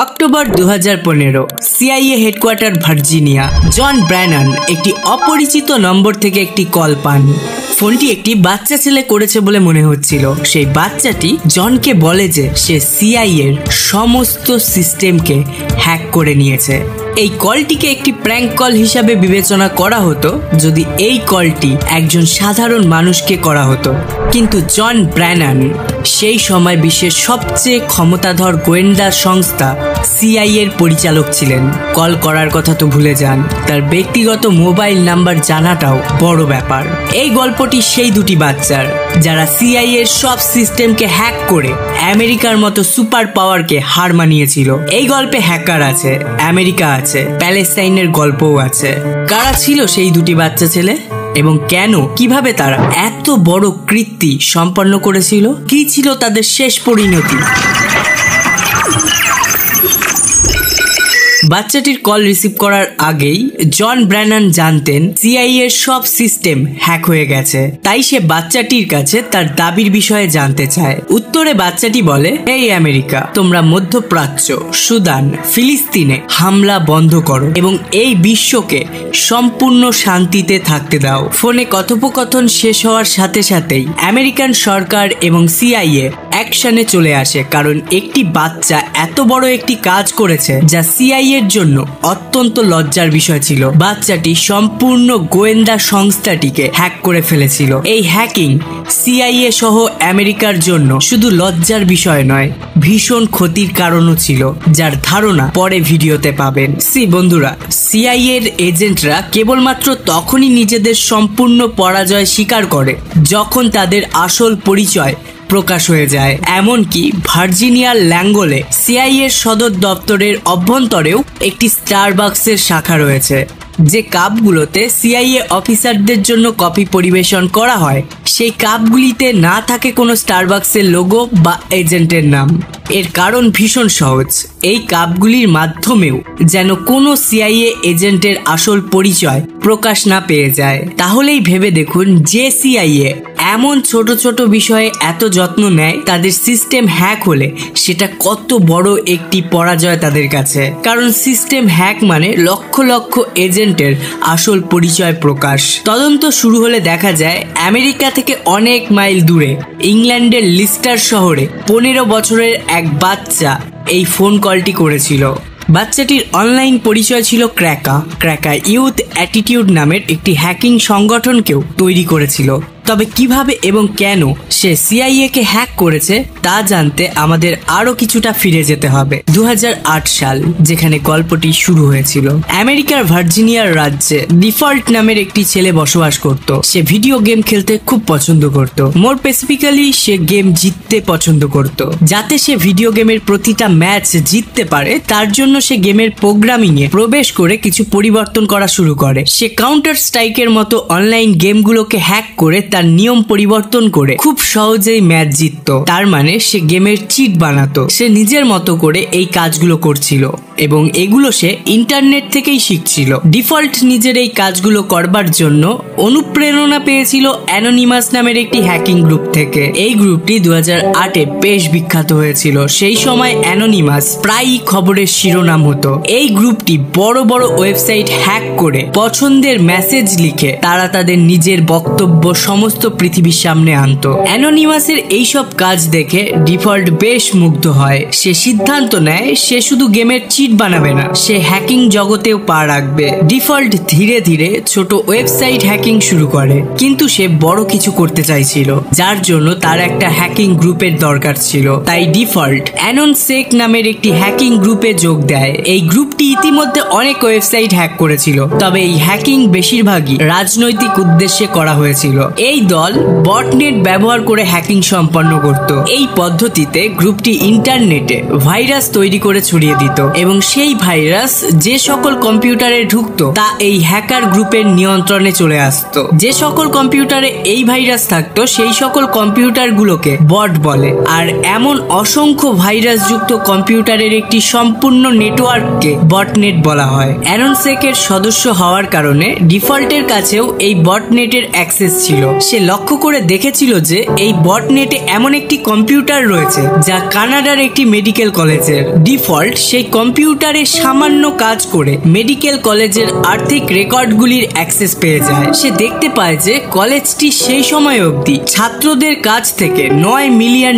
October 2015 CIA headquarter Virginia. John Brennan একটি অপরিচিত নম্বর থেকে একটি কল পান। ফোনটি একটি বাচ্চা ছেলে করেছে বলে মনে হচ্ছিল। সেই বাচ্চাটি জনকে বলে যে সে সিআইএর সমস্ত সিস্টেমকে হ্যাক করে নিয়েছে। এই কলটিকে একটি প্র্যাঙ্ক কল হিসাবে বিবেচনা করা হতো যদি এই কলটি একজন সাধারণ মানুষকে করা হতো, কিন্তু জন ব্র্যানান সেই সময় বিশ্বের সবচেয়ে ক্ষমতাধর গোয়েন্দা সংস্থা সিআইএর পরিচালক ছিলেন। কল করার কথা তো ভুলে যান, তার ব্যক্তিগত মোবাইল নাম্বার জানাটাও বড় ব্যাপার। এই গল্পটি সেই দুটি বাচ্চার যারা সিআইএর সব সিস্টেমকে হ্যাক করে আমেরিকার মতো সুপার পাওয়ারকে হার মানিয়েছিল। এই গল্পে হ্যাকার আছে, আমেরিকা আছে, প্যালেস্টাইনের গল্পও আছে। কারা ছিল সেই দুটি বাচ্চা ছেলে এবং কেন, কিভাবে তারা এত বড় কৃত্যি সম্পন্ন করেছিল? কি ছিল তাদের শেষ পরিণতি? বাচ্চাটির কল রিসিভ করার আগেই জন ব্র্যানান জানতেন সিআইএ এর সব সিস্টেম হ্যাক হয়ে গেছে। তাই সে বাচ্চাটির কাছে তার দাবির বিষয়ে জানতে চায়। উত্তরে বাচ্চাটি বলে, এই আমেরিকা, তোমরা মধ্যপ্রাচ্য, সুদান, ফিলিস্তিনে হামলা বন্ধ করো এবং এই বিশ্বকে সম্পূর্ণ শান্তিতে থাকতে দাও। ফোনে কথোপকথন শেষ হওয়ার সাথে সাথেই আমেরিকান সরকার এবং সিআইএ অ্যাকশনে চলে আসে, কারণ একটি বাচ্চা এত বড় একটি কাজ করেছে যা সিআইএ এর জন্য অত্যন্ত লজ্জার বিষয় ছিল। বাচ্চাটি সম্পূর্ণ গোয়েন্দা সংস্থাটিকে হ্যাক করে ফেলেছিল। এই হ্যাকিং সিআইএ সহ আমেরিকার জন্য শুধু লজ্জার বিষয় নয়, ভীষণ ক্ষতির কারণও ছিল, যার ধারণা পরে ভিডিওতে পাবেন। বন্ধুরা, সিআইএ এর এজেন্টরা কেবলমাত্র তখনই নিজেদের সম্পূর্ণ পরাজয় স্বীকার করে যখন তাদের আসল পরিচয় প্রকাশ হয়ে যায়। এমনকি ভার্জিনিয়ার ল্যাঙ্গোলে সিআইএর সদর দপ্তরের অভ্যন্তরেও একটি স্টারবাকসের শাখা রয়েছে। যে কাপগুলোতে সিআইএ অফিসারদের জন্য কফি পরিবেশন করা হয়, সেই কাপগুলিতে না থাকে কোনো স্টারবাকসের লোগো বা এজেন্টের নাম। এর কারণ ভীষণ সহজ, এই কাপগুলির মাধ্যমেও যেন কোনো সিআইএ এজেন্টের আসল পরিচয় প্রকাশ না পেয়ে যায়। তাহলেই ভেবে দেখুন, যে সিআইএ এমন ছোট ছোট বিষয়ে এত যত্ন নেয়, তাদের সিস্টেম হ্যাক হলে সেটা কত বড় একটি পরাজয় তাদের কাছে। কারণ সিস্টেম হ্যাক মানে লক্ষ লক্ষ এজেন্টের আসল পরিচয় প্রকাশ। তদন্ত শুরু হলে দেখা যায় আমেরিকা থেকে অনেক মাইল দূরে ইংল্যান্ডের লিস্টার শহরে 15 বছরের এক বাচ্চা এই ফোন কলটি করেছিল। বাচ্চাটির অনলাইন পরিচয় ছিল ক্র্যাকা ইউথ অ্যাটিটিউড নামের একটি হ্যাকিং সংগঠনকেও তৈরি করেছিল। তবে কিভাবে এবং কেন সে সিআইএ কে হ্যাক করেছে তা জানতে আমাদের আরো কিছুটা ফিরে যেতে হবে। 2008 সাল, যেখানে গল্পটি শুরু হয়েছিল। আমেরিকার ভার্জিনিয়ার রাজ্যে ডিফল্ট নামের একটি ছেলে বসবাস করত। সে ভিডিও গেম খেলতে খুব পছন্দ করত। মোর স্পেসিফিক্যালি সে গেম জিততে পছন্দ করত। যাতে সে ভিডিও গেমের প্রতিটা ম্যাচ জিততে পারে, তার জন্য সে গেমের প্রোগ্রামিং এ প্রবেশ করে কিছু পরিবর্তন করা শুরু করে। সে কাউন্টার স্ট্রাইকের মতো অনলাইন গেমগুলোকে হ্যাক করে তার নিয়ম পরিবর্তন করে খুব সহজেই ম্যাচ জিততো। তার মানে সে গেমের চিট বানাতো। সে নিজের মতো করে এই কাজগুলো করছিল এবং এগুলো সে ইন্টারনেট থেকেই শিখছিল। ডিফল্ট নিজের এই কাজগুলো করবার জন্য অনুপ্রেরণা পেয়েছিল অ্যানোনিমাস নামের একটি হ্যাকিং গ্রুপ থেকে। এই গ্রুপটি 2008-এ বেশ বিখ্যাত হয়েছিল। সেই সময় অ্যানোনিমাস প্রায়ই খবরের শিরোনাম হতো। এই গ্রুপটি বড় বড় ওয়েবসাইট হ্যাক করে পছন্দের মেসেজ লিখে তারা তাদের নিজের বক্তব্য সমস্ত পৃথিবীর সামনে আনতো। অ্যানোনিমাসের এইসব কাজ দেখে ডিফল্ট বেশ মুগ্ধ হয়। সে সিদ্ধান্ত নেয় সে শুধু গেমের চিট বানাবে না, সে হ্যাকিং জগতেও পা রাখবে। ডিফল্ট ধীরে ধীরে ছোট ওয়েবসাইট হ্যাকিং শুরু করে, কিন্তু সে বড় কিছু করতে চাইছিল, যার জন্য তার একটা হ্যাকিং গ্রুপের দরকার ছিল। তাই ডিফল্ট অ্যাননসেক নামের একটি হ্যাকিং গ্রুপে যোগ দেয়। এই গ্রুপটি ইতিমধ্যে অনেক ওয়েবসাইট হ্যাক করেছিল, তবে এই হ্যাকিং বেশিরভাগই রাজনৈতিক উদ্দেশ্যে করা হয়েছিল। এই দল বটনেট ব্যবহার করে হ্যাকিং সম্পন্ন করত। এই পদ্ধতিতে গ্রুপটি ইন্টারনেটে ভাইরাস তৈরি করে ছড়িয়ে দিত এবং সেই ভাইরাস যে সকল কম্পিউটারে ঢুকতো তা এই হ্যাকার গ্রুপের নিয়ন্ত্রণে চলে আসতো। যে সকল কম্পিউটারে এই ভাইরাস থাকতো সেই সকল কম্পিউটারগুলোকে বট বলে, আর এমন অসংখ্য ভাইরাস যুক্ত কম্পিউটারের একটি সম্পূর্ণ নেটওয়ার্ককে বটনেট বলা হয়। অ্যাননসেকের সদস্য হওয়ার কারণে ডিফল্টের কাছেও এই বটনেটের অ্যাক্সেস ছিল। সে লক্ষ্য করে দেখেছিল যে এই বটনেটে এমন একটি কম্পিউটার রয়েছে যা কানাডার একটি মেডিকেল কলেজের। ডিফল্ট সেই কম্পিউটারে সামান্য কাজ করে মেডিকেল কলেজের আর্থিক রেকর্ডগুলির অ্যাক্সেস পেয়ে যায়। সে দেখতে পায় যে কলেজটি সেই সময় অবধি ছাত্রদের কাছ থেকে $9 মিলিয়ন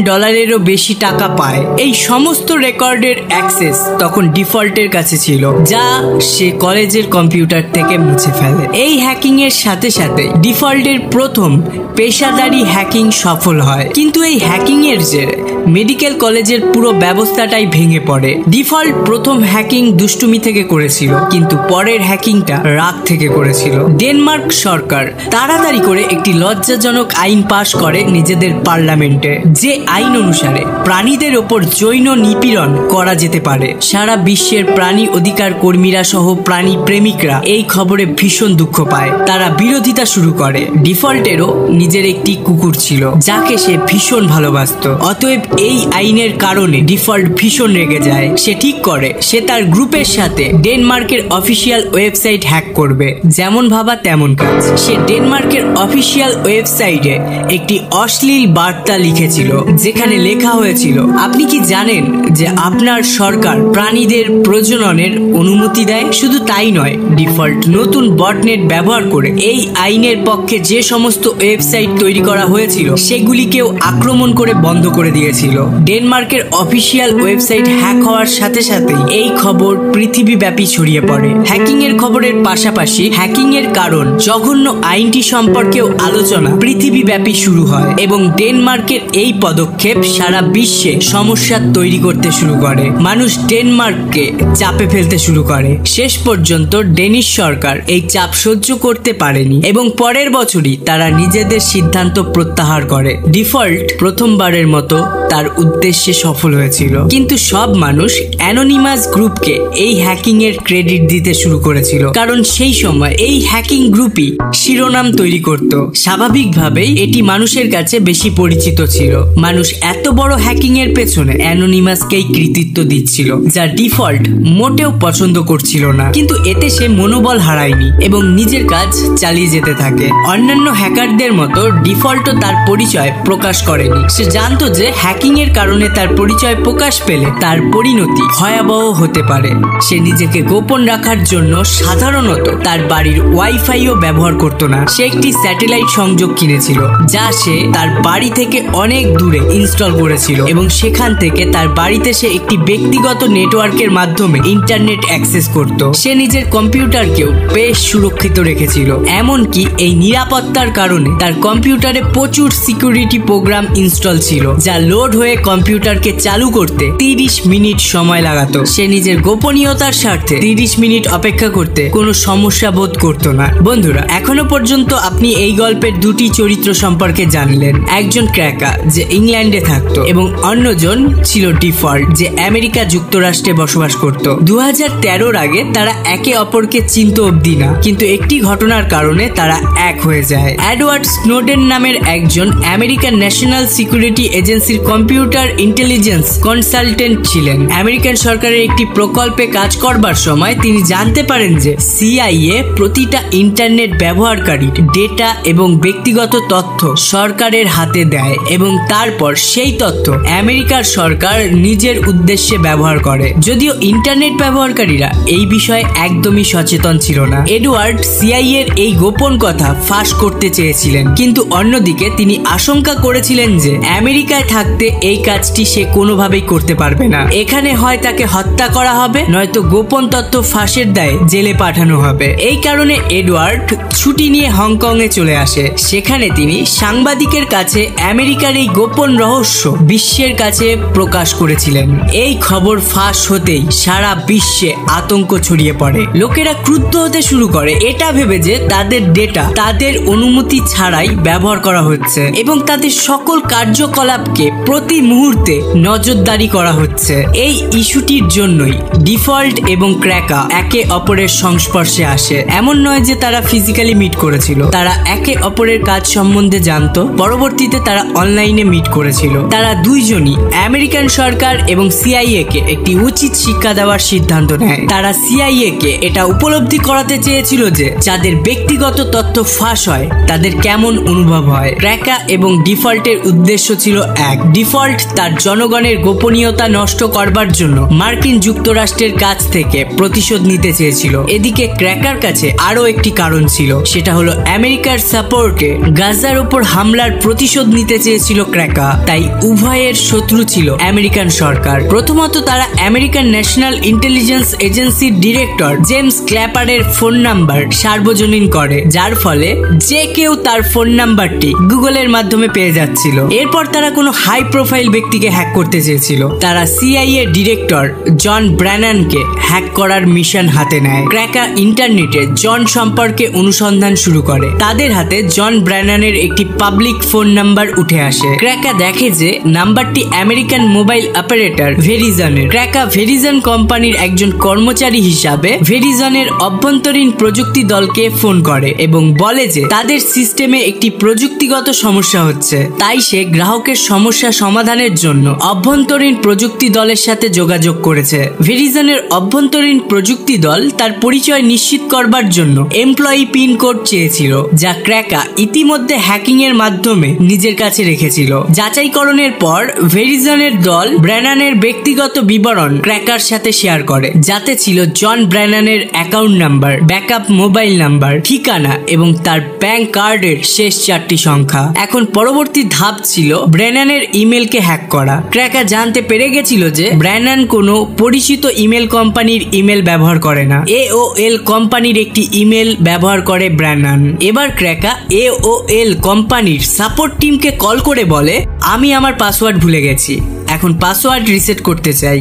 বেশি টাকা পায়। এই সমস্ত রেকর্ডের অ্যাক্সেস তখন ডিফল্টের কাছে ছিল, যা সে কলেজের কম্পিউটার থেকে মুছে ফেলে। এই হ্যাকিং এর সাথে সাথে ডিফল্টের প্রথম পেশাদারি হ্যাকিং সফল হয়, কিন্তু এই হ্যাকিং এর জেরে মেডিকেল কলেজের পুরো ব্যবস্থাটাই ভেঙে পড়ে। ডিফল্ট প্রথম হ্যাকিং দুষ্টুমি থেকে করেছিল, কিন্তু পরের হ্যাকিংটা রাগ থেকে করেছিল। ডেনমার্ক সরকার তাড়াতাড়ি করে একটি লজ্জাজনক আইন পাশ করে নিজেদের পার্লামেন্টে, যে আইন অনুসারে প্রাণীদের ওপর যৌন নিপীড়ন করা যেতে পারে। সারা বিশ্বের প্রাণী অধিকার কর্মীরা সহ প্রাণী প্রেমিকরা এই খবরে ভীষণ দুঃখ পায়। তারা বিরোধিতা শুরু করে। ডিফল্টেরও নিজের একটি কুকুর ছিল যাকে সে ভীষণ ভালোবাসত। অতএব এই আইনের কারণে ডিফল্ট ভীষণ রেগে যায়। সে ঠিক করে সে তার গ্রুপের সাথে ডেনমার্কের অফিসিয়াল ওয়েবসাইট হ্যাক করবে। যেমন ভাবা তেমন কাজ। সে ডেনমার্কের অফিসিয়াল ওয়েবসাইটে একটি অশ্লীল বার্তা লিখেছিল, যেখানে লেখা হয়েছিল, আপনি কি জানেন যে আপনার সরকার প্রাণীদের প্রজননের অনুমতি দেয়? শুধু তাই নয়, ডিফল্ট নতুন বটনেট ব্যবহার করে এই আইনের পক্ষে যে সমস্ত ওয়েবসাইট তৈরি করা হয়েছিল সেগুলিকেও আক্রমণ করে বন্ধ করে দিয়েছিল। ডেনমার্কের অফিসিয়াল ওয়েবসাইট হ্যাক হওয়ার সাথে সাথে এই খবর পৃথিবীব্যাপী ছড়িয়ে পড়ে। হ্যাকিং এর খবরের পাশাপাশি হ্যাকিং এর কারণ জঘন্য আইনটি সম্পর্কেও আলোচনা পৃথিবীব্যাপী শুরু হয় এবং ডেনমার্কের এই পদক্ষেপ সারা বিশ্বে সমস্যা তৈরি করতে শুরু করে। মানুষ ডেনমার্ককে চাপে ফেলতে শুরু করে। শেষ পর্যন্ত ডেনিশ সরকার এই চাপ সহ্য করতে পারেনি এবং পরের বছরই তারা নিজেদের সিদ্ধান্ত প্রত্যাহার করে। ডিফল্ট প্রথমবারের মতো তার উদ্দেশ্যে সফল হয়েছিল, কিন্তু সব মানুষ অ্যানোনিমাস গ্রুপকে এই হ্যাকিং এর ক্রেডিট দিতে শুরু করেছিল, কারণ সেই সময় এই হ্যাকিং গ্রুপই শিরোনাম তৈরি করত। স্বাভাবিকভাবেই এটি মানুষের কাছে বেশি পরিচিত ছিল। মানুষ এত বড় হ্যাকিং এর পেছনে অ্যানোনিমাসকেই কৃতিত্ব দিচ্ছিল, যা ডিফল্ট মোটেও পছন্দ করছিল না। কিন্তু এতে সে মনোবল হারায়নি এবং নিজের কাজ চালিয়ে যেতে থাকে। অন্যান্য হ্যাকারদের মতো ডিফল্টও তার পরিচয় প্রকাশ করেনি। সে জানতো যে হ্যাকিং এর কারণে তার পরিচয় প্রকাশ পেলে তার পরিণতি ভয়াবহ হতে পারে। সে নিজেকে গোপন রাখার জন্য সাধারণত তার বাড়ির ওয়াইফাইও ব্যবহার করত না। সে একটি স্যাটেলাইট সংযোগ কিনেছিল, যা সে তার বাড়ি থেকে অনেক দূরে ইনস্টল করেছিল এবং সেখান থেকে তার বাড়িতে সে একটি ব্যক্তিগত নেটওয়ার্কের মাধ্যমে ইন্টারনেট অ্যাক্সেস করত। সে নিজের কম্পিউটারকেও বেশ সুরক্ষিত রেখেছিল, এমনকি এই নিরাপত্তার কারণে তার কম্পিউটারে প্রচুর সিকিউরিটি প্রোগ্রাম ইনস্টল ছিল, যা লোড হয়ে কম্পিউটারকে চালু করতে 30 মিনিট সময় লাগাতো। সে নিজের গোপনীয়তার স্বার্থে 30 মিনিট অপেক্ষা করতে কোনো সমস্যা বোধ করত না। বন্ধুরা, এখনো পর্যন্ত আপনি এই গল্পের দুটি চরিত্র সম্পর্কে জানলেন। একজন ক্র্যাকার যে ইংল্যান্ডে থাকতো এবং অন্যজন ছিল ডিফল্ট যে আমেরিকা যুক্তরাষ্ট্রে বসবাস করত। 2013 আগে তারা একে অপরকে চিনত অবধি না, কিন্তু একটি ঘটনার কারণে তারা এক হয়ে যায়। এডওয়ার্ড স্নোডেন নামের একজন আমেরিকান ন্যাশনাল সিকিউরিটি এজেন্সির কম্পিউটার ইন্টেলিজেন্স কনসালটেন্ট ছিলেন। আমেরিকান সরকারের একটি প্রকল্পে কাজ করবার সময় তিনি জানতে পারেন যে সিআইএ প্রতিটা ইন্টারনেট ব্যবহারকারীর ডেটা এবং ব্যক্তিগত তথ্য সরকারের হাতে দেয় এবং তারপর সেই তথ্য আমেরিকার সরকার নিজের উদ্দেশ্যে ব্যবহার করে। যদিও ইন্টারনেট ব্যবহারকারীরা এই বিষয়ে একদমই সচেতন ছিল না। এডওয়ার্ড সিআইএর এই গোপন কথা ফাঁস করতে চেয়েছিলেন, কিন্তু অন্যদিকে তিনি আশঙ্কা করেছিলেন যে আমেরিকায় থাকতে এই কাজটি সে কোনোভাবেই করতে পারবে না। এখানে হয় তাকে হত্যা করা হবে, নয়তো গোপন তথ্য ফাঁসের দায়ে জেলে পাঠানো হবে। এই কারণে এডওয়ার্ড ছুটি নিয়ে হংকং এ চলে আসে। সেখানে তিনি সাংবাদিকের কাছে আমেরিকার এই গোপন রহস্য বিশ্বের কাছে প্রকাশ করেছিলেন। এই খবর ফাঁস হতেই সারা বিশ্বে আতঙ্ক ছড়িয়ে পড়ে। লোকেরা ক্রুদ্ধ হতে শুরু করে, এটা ভেবে যে তাদের ডেটা তাদের অনুমতি ছাড়াই ব্যবহার করা হচ্ছে এবং তাদের সকল কার্যকলাপকে প্রতি মুহূর্তে নজরদারি করা হচ্ছে। এই ইস্যুটির জন্যই ডিফল্ট এবং ক্র্যাকা একে অপরের সংস্পর্শে আসে। এমন নয় যে তারা ফিজিক্যালি মিট করেছিল, তারা একে অপরের কাজ সম্বন্ধে জানতো। পরবর্তীতে তারা অনলাইনে মিট করেছিল। তারা দুইজনই আমেরিকান সরকার এবং সিআইএ কে একটি উচিত শিক্ষা দেওয়ার সিদ্ধান্ত নেয়। তারা সিআইএ কে এটা উপলব্ধি করাতে চেয়েছিল যে যাদের ব্যক্তিগত তথ্য ফাঁস হয় তাদের কেমন অনুভব হয়। ক্র্যাকা এবং ডিফল্টের উদ্দেশ্য ছিল এক। ডিফল্ট তার জনগণের গোপনীয়তা নষ্ট করবার জন্য মার্কিন যুক্তরাষ্ট্রের কাছ থেকে প্রতিশোধ নিতে চেয়েছিল। এদিকে ক্র্যাকার কাছে আরো একটি কারণ ছিল, সেটা হলো আমেরিকার সাপোর্টে গাজার উপর হামলার প্রতিশোধ নিতে চেয়েছিল ক্র্যাকা। তাই উভয়ের শত্রু ছিল আমেরিকান সরকার। প্রথমত তারা আমেরিকান ন্যাশনাল ইন্টেলিজেন্স এজেন্সির ডিরেক্টর জেমস ক্ল্যাপারের ফোন নাম্বার সার্বজনীন করে, যার ফলে যে কেউ তার ফোন নাম্বারটি গুগলের মাধ্যমে পেয়ে যাচ্ছিল। এরপর তারা কোনো হাই প্রোফাইল ব্যক্তিকে হ্যাক করতে চেয়েছিল। তারা সিআইএ ডিরেক্টর জন ব্র্যানানকে হ্যাক করার মিশন হাতে নেয়। ক্র্যাকা ইন্টারনেটে জন সম্পর্কে অনুসন্ধান শুরু করে। তাদের হাতে জন ব্র্যানানের একটি পাবলিক ফোন নাম্বার উঠে আসে। ক্র্যাকা দেখে যে নাম্বারটি আমেরিকান মোবাইল অপারেটর ভেরিজনের। ক্র্যাকা ভেরিজন কোম্পানির একজন কর্মচারী হিসাবে ভেরিজনের অভ্যন্তরীণ প্রযুক্তি দলকে ফোন করে এবং বলে যে তাদের সিস্টেমে একটি প্রযুক্তিগত সমস্যা হচ্ছে। তাই সে গ্রাহকের সমস্যা সমাধানের জন্য অভ্যন্তরীণ প্রযুক্তি দলের সাথে যোগাযোগ করেছে। ভেরিজনের অভ্যন্তরীণ প্রযুক্তি দল তার পরিচয় নিশ্চিত করবার জন্য এমপ্লয়ি পিন কোড চেয়েছিল, যা ক্র্যাকা ইতিমধ্যে হ্যাকিং এর মাধ্যমে নিজের কাছে রেখেছিল। যাচাইকরণের পর ভেরিজনের দল ব্র্যানানের ব্যক্তিগত বিবরণ ক্র্যাকার সাথে শেয়ার করে, যাতে ছিল জন ব্র্যানানের account number, backup mobile number, ঠিকানা এবং তার ব্যাংক কার্ডের শেষ 4টি সংখ্যা। এখন পরবর্তী ধাপ ছিল ব্র্যানানের ইমেলকে হ্যাক করা। ক্র্যাকা জানতে পেরে গেছিল যে ব্র্যানান কোনো পরিচিত ইমেল কোম্পানির ইমেল ব্যবহার করে না। AOL কোম্পানির একটি ইমেল ব্যবহার করে ব্র্যানান। এবার ক্র্যাকা AOL কোম্পানির সাপোর্ট টিমকে কল করে বলে, আমি আমার পাসওয়ার্ড ভুলে গেছি, এখন পাসওয়ার্ড রিসেট করতে চাই।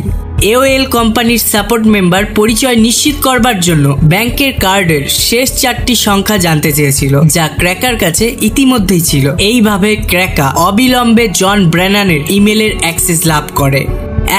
AOL কোম্পানির সাপোর্ট মেম্বার পরিচয় নিশ্চিত করবার জন্য ব্যাংকের কার্ডের শেষ 4টি সংখ্যা জানতে চেয়েছিল, যা ক্র্যাকার কাছে ইতিমধ্যেই ছিল। এইভাবে ক্র্যাকা অবিলম্বে জন ব্র্যানানের ইমেলের অ্যাক্সেস লাভ করে।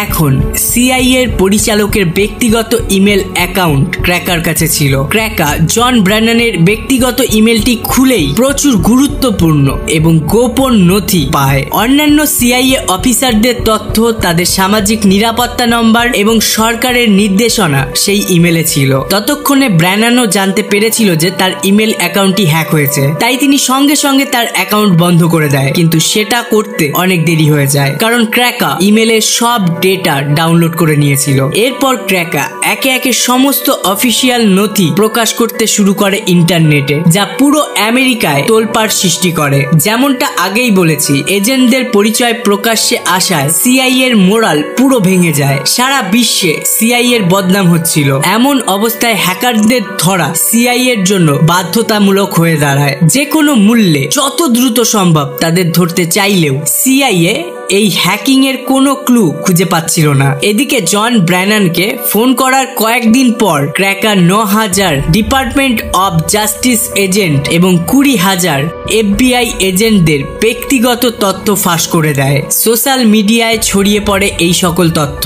এখন সিআইএর পরিচালকের ব্যক্তিগত ইমেল অ্যাকাউন্ট ক্র্যাকার কাছে ছিল। ক্র্যাকা জন ব্র্যানানের ব্যক্তিগত ইমেলটি খুলেই প্রচুর গুরুত্বপূর্ণ এবং গোপন নথি পায়। অন্যান্য সিআইএ অফিসারদের তথ্য, তাদের সামাজিক নিরাপত্তা নম্বর এবং সরকারের নির্দেশনা সেই ইমেলে ছিল। ততক্ষণে ব্র্যানানও জানতে পেরেছিল যে তার ইমেল অ্যাকাউন্টটি হ্যাক হয়েছে, তাই তিনি সঙ্গে সঙ্গে তার অ্যাকাউন্ট বন্ধ করে দেয়। কিন্তু সেটা করতে অনেক দেরি হয়ে যায়, কারণ ক্র্যাকা ইমেলের সব ডেটা ডাউনলোড করে নিয়েছিল। এরপর ক্র্যাকা একে একে সমস্ত অফিসিয়াল নথি প্রকাশ করতে শুরু করে ইন্টারনেটে, যা পুরো আমেরিকায় তোলপাড় সৃষ্টি করে। যেমনটা আগেই বলেছি, এজেন্টদের পরিচয় প্রকাশ্যে আসায় সিআইএ এর মোরাল পুরো ভেঙে যায়। সারা বিশ্বে সিআইএ এর বদনাম হচ্ছিল। এমন অবস্থায় হ্যাকারদের ধরা সিআইএ এর জন্য বাধ্যতামূলক হয়ে দাঁড়ায়। যে কোনো মূল্যে যত দ্রুত সম্ভব তাদের ধরতে চাইলেও সিআইএ এই হ্যাকিং এর কোনো ক্লু খুঁজে পাচ্ছিল না। এদিকে জন ব্র্যানানকে ফোন করার কয়েকদিন পর ক্র্যাকা 9,000 ডিপার্টমেন্ট অব জাস্টিস এজেন্ট এবং 20,000 FBI এজেন্টদের ব্যক্তিগত তথ্য ফাঁস করে দেয়। সোশ্যাল মিডিয়ায় ছড়িয়ে পড়ে এই সকল তথ্য।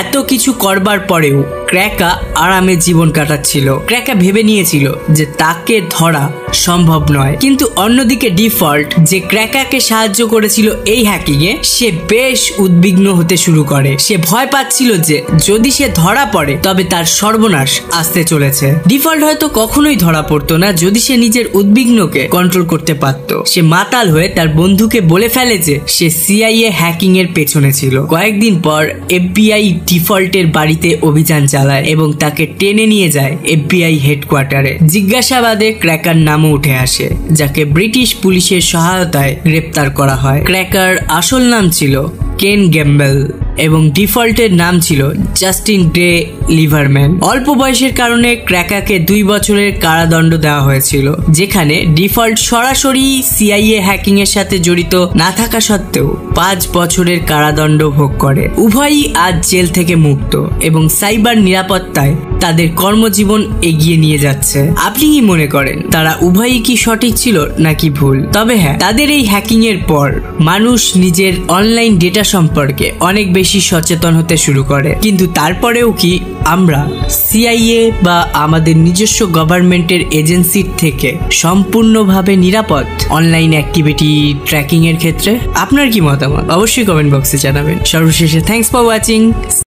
এত কিছু করবার পরেও ক্র্যাকা আরামে জীবন কাটাচ্ছিল। ক্র্যাকা ভেবে নিয়েছিল যে তাকে ধরা সম্ভব নয়, কিন্তু অন্যদিকে ডিফল্ট, যে ক্র্যাকাকে সাহায্য করেছিল এই হ্যাকিং এ, সে বেশ উদ্বিগ্ন হতে শুরু করে। সে ভয় পাচ্ছিল যে যদি সে ধরা পড়ে তবে তার সর্বনাশ আসতে চলেছে। ডিফল্ট হয়তো কখনোই ধরা পড়তো না যদি সে নিজের উদ্বিগ্নকে কন্ট্রোল করতে পারত। সে মাতাল হয়ে তার বন্ধুকে বলে ফেলে যে সে সিআইএ হ্যাকিং এর পেছনে ছিল। কয়েকদিন পর FBI ডিফল্টের বাড়িতে অভিযান চালায় এবং তাকে টেনে নিয়ে যায় FBI হেডকোয়ার্টারে। জিজ্ঞাসাবাদে ক্র্যাকার নামও উঠে আসে, যাকে ব্রিটিশ পুলিশের সহায়তায় গ্রেপ্তার করা হয়। ক্র্যাকার আসল নাম ছিল কেন গ্যাম্বেল এবং ডিফল্টের নাম ছিল জাস্টিন গ্রে লিভারম্যান। অল্প বয়সের কারণে ক্র্যাকাকে 2 বছরের কারাদণ্ড দেওয়া হয়েছিল, যেখানে ডিফল্ট সরাসরি সিআইএ হ্যাকিং এর সাথে জড়িত না থাকা সত্ত্বেও 5 বছরের কারাদণ্ড ভোগ করে। উভয়ই আজ জেল থেকে মুক্ত এবং সাইবার নিরাপত্তায় তাদের কর্মজীবন এগিয়ে নিয়ে যাচ্ছে। আপনি কি মনে করেন তারা উভয়ই কি সঠিক ছিল নাকি ভুল? তবে হ্যাঁ, তাদের এই হ্যাকিং এর পর মানুষ নিজের অনলাইন ডেটা সম্পর্কে অনেক বেশি সচেতন হতে শুরু করে। কিন্তু তারপরেও কি আমরা সিআইএ বা আমাদের নিজস্ব গভর্নমেন্টের এজেন্সির থেকে সম্পূর্ণভাবে নিরাপদ অনলাইন অ্যাক্টিভিটি ট্র্যাকিং এর ক্ষেত্রে? আপনার কি মতামত অবশ্যই কমেন্ট বক্সে জানাবেন। সর্বশেষে থ্যাঙ্কস ফর ওয়াচিং।